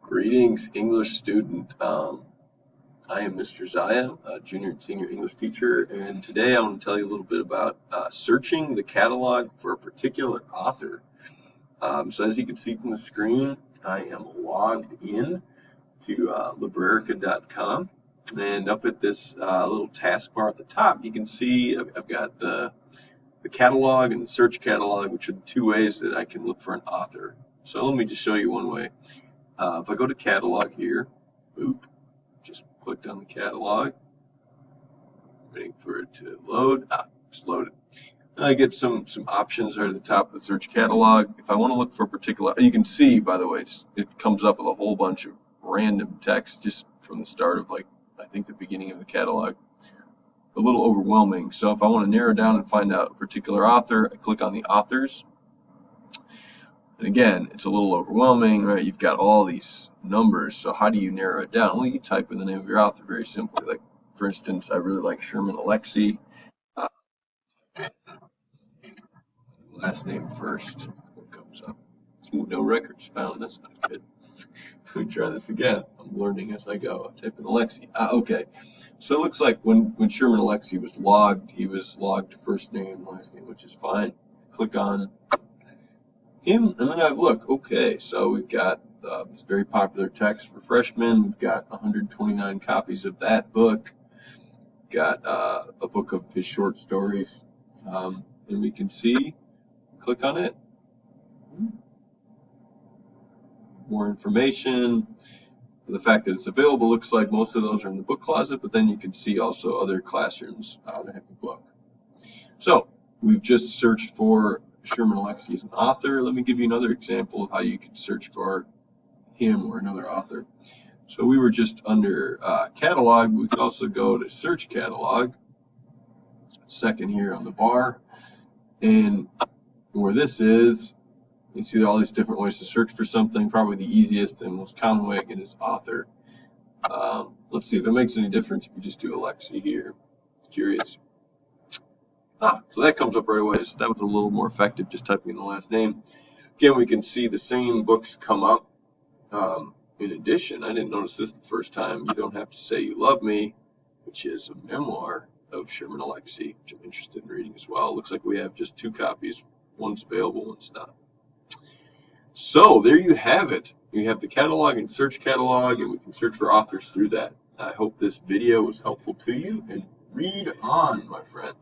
Greetings, English student. I am Mr. Zaya, a junior and senior English teacher, and today I want to tell you a little bit about searching the catalog for a particular author. So as you can see from the screen, I am logged in to Librerica.com, and up at this little taskbar at the top, you can see I've got the catalog and the search catalog, which are the two ways that I can look for an author. So let me just show you one way. If I go to catalog here, just clicked on the catalog, waiting for it to load. It's loaded. And I get some options right at the top of the search catalog. If I want to look for a particular, you can see, by the way, it comes up with a whole bunch of random text just from the start of, like, I think the beginning of the catalog. A little overwhelming. So if I want to narrow down and find out a particular author, I click on the authors. And again, it's a little overwhelming, right? You've got all these numbers, so how do you narrow it down? Well, you type in the name of your author very simply. Like, for instance, I really like Sherman Alexie. Last name first. What comes up? Ooh, no records found. That's not good. Let me try this again. I'm learning as I go. I type in Alexie. Okay. So it looks like when Sherman Alexie was logged, he was logged first name, last name, which is fine. Click on him, and then I look. Okay, so we've got this very popular text for freshmen. We've got 129 copies of that book. Got a book of his short stories, and we can see. Click on it. More information. The fact that it's available looks like most of those are in the book closet, but then you can see also other classrooms that have the book. So we've just searched for Sherman Alexie as an author. Let me give you another example of how you can search for him or another author. So we were just under catalog. We could also go to search catalog, second here on the bar, and where this is, you see all these different ways to search for something. Probably the easiest and most common way again is author. Let's see if it makes any difference if you just do Alexie here. Curious. So that comes up right away. So that was a little more effective, just typing in the last name. Again, we can see the same books come up. In addition, I didn't notice this the first time. You Don't Have to Say You Love Me, which is a memoir of Sherman Alexie, which I'm interested in reading as well. Looks like we have just 2 copies. One's available, one's not. So there you have it. You have the catalog and search catalog, and we can search for authors through that. I hope this video was helpful to you, and read on, my friend.